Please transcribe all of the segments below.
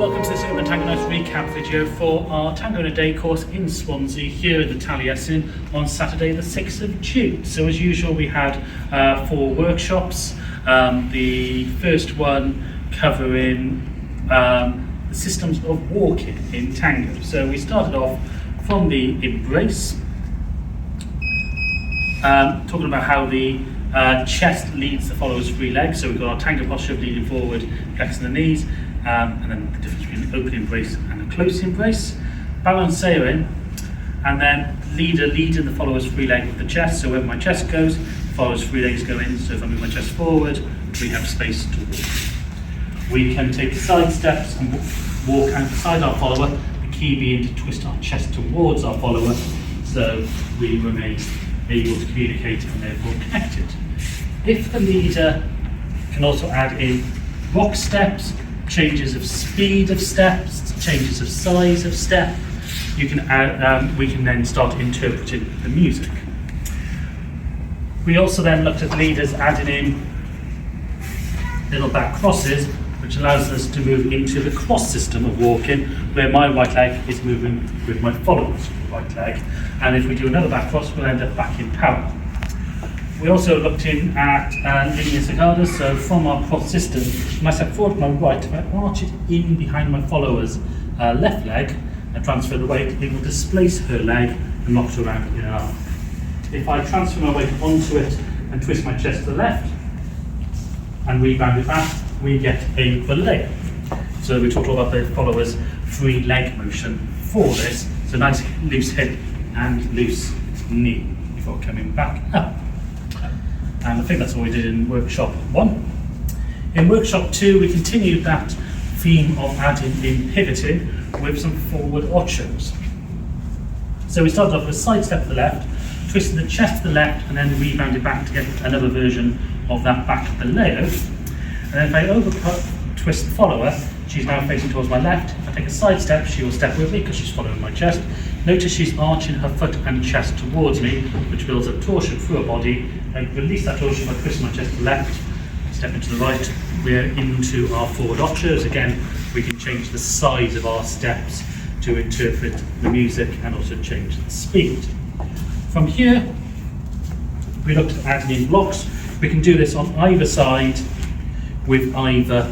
welcome to this Tango Night recap video for our Tango in a Day course in Swansea here at the Taliesin on Saturday the 6th of June. So as usual we had 4 workshops, the first one covering the systems of walking in Tango. So we started off from the embrace, talking about how the chest leads the follower's free leg. So we've got our Tango posture of leaning forward, flexing the knees, and then the difference between an open embrace and a close embrace. Balancering, and then leader leading the follower's free leg with the chest. So when my chest goes, the follower's free legs go in. So if I move my chest forward, we have space to walk. We can take side steps and walk out beside our follower, the key being to twist our chest towards our follower so we remain able to communicate and therefore connected. If the leader can also add in rock steps, changes of speed of steps, changes of size of step, you can add, we can then start interpreting the music. We also then looked at leaders adding in little back crosses, which allows us to move into the cross system of walking, where my right leg is moving with my follower's right leg. And if we do another back cross, we'll end up back in parallel. We also looked in at linear sacadas, so from our cross system, when I step forward with my right, if I arch it in behind my follower's left leg and transfer the weight, it will displace her leg and knock her around in an arm. If I transfer my weight onto it and twist my chest to the left and rebound it back, we get a Boleos. So we talked all about the follower's free leg motion for this, so nice loose hip and loose knee before coming back up. And I think that's what we did in workshop 1. In workshop 2, we continued that theme of adding in pivoting with some forward ochos. So we started off with a side step to the left, twisted the chest to the left, and then rebounded back to get another version of that back Boleos. And then if I twist the follower, she's now facing towards my left. If I take a side step, she will step with me because she's following my chest. Notice she's arching her foot and chest towards me, which builds a torsion through her body. I release that torsion by twisting my chest to the left, step into the right. We're into our forward ochos. Again, we can change the size of our steps to interpret the music and also change the speed. From here, we looked at adding in blocks. We can do this on either side with either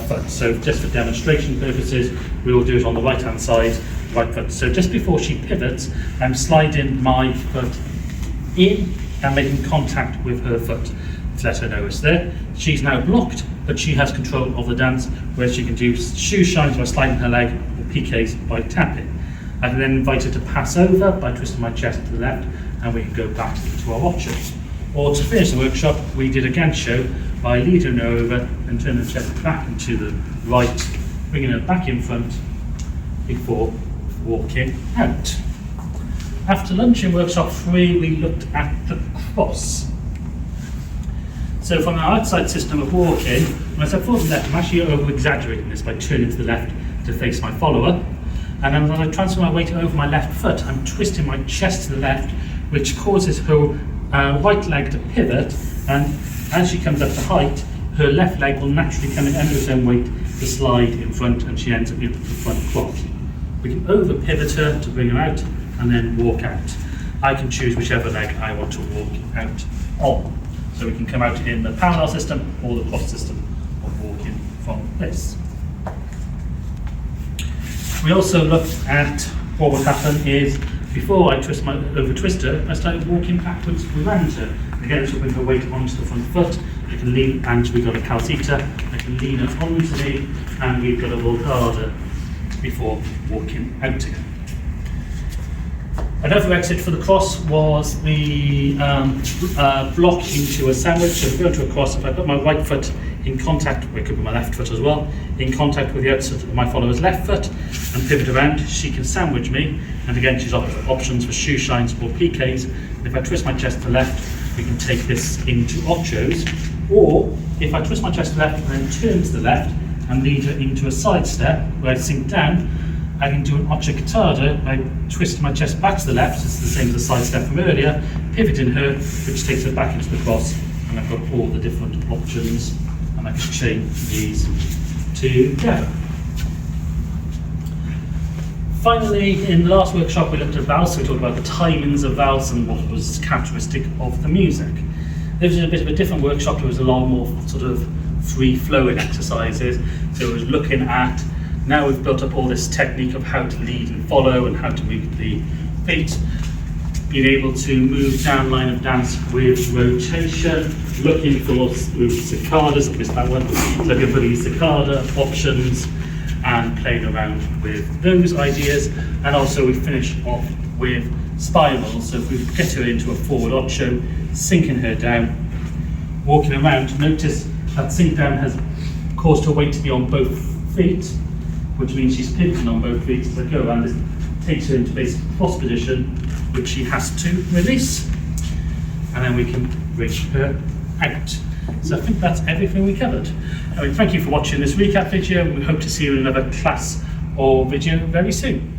foot. So just for demonstration purposes, we will do it on the right hand side, right foot. So just before she pivots, I'm sliding my foot in and making contact with her foot to let her know it's there. She's now blocked, but she has control of the dance, where she can do shoe shines by sliding her leg or piqués by tapping. I can then invite her to pass over by twisting my chest to the left, and we can go back to our options. Or to finish the workshop, we did a gancho by leading her over and turning the chest back into the right, bringing her back in front before walking out. After lunch in workshop 3, we looked at the cross. So from our outside system of walking, when I step forward and left, I'm actually over-exaggerating this by turning to the left to face my follower. And then when I transfer my weight over my left foot, I'm twisting my chest to the left, which causes her right leg to pivot, and as she comes up to height, her left leg will naturally come in under its own weight to slide in front, and she ends up in the front cross. We can over pivot her to bring her out and then walk out. I can choose whichever leg I want to walk out on. So we can come out in the parallel system or the cross system of walking from this. We also looked at what would happen is, before I twist my over twister, I started walking backwards around her. Again, this will bring her weight onto the front foot. I can lean, and we've got a calcita. I can lean her onto me, and we've got a volcada before walking out again. Another exit for the cross was the block into a sandwich. So if we go into a cross, if I put my right foot in contact, or it could be my left foot as well, in contact with the outside of my follower's left foot and pivot around, she can sandwich me. And again, she's offered options for shoe shines or piqués. If I twist my chest to the left, we can take this into ochos. Or if I twist my chest to the left and then turn to the left and lead her into a side step where I sink down, I can do an ocho catada by twisting my chest back to the left. It's the same as the side step from earlier, pivoting her, which takes her back into the cross, and I've got all the different options, and I can chain these together. Finally, in the last workshop we looked at Vals, so we talked about the timings of Vals and what was characteristic of the music. This was a bit of a different workshop. There was a lot more sort of free-flowing exercises. So it was looking at, now we've built up all this technique of how to lead and follow and how to move the feet, being able to move down line of dance with rotation, looking for sacadas, I missed that one, so looking for these cicada options and playing around with those ideas. And also we finish off with spirals, so if we get her into a forward ocho, sinking her down, walking around, notice that sink down has caused her weight to be on both feet, which means she's pivoting on both feet as I go around. This takes her into basic cross position, which she has to release, and then we can bring her out. So I think that's everything we covered. Anyway, thank you for watching this recap video. We hope to see you in another class or video very soon.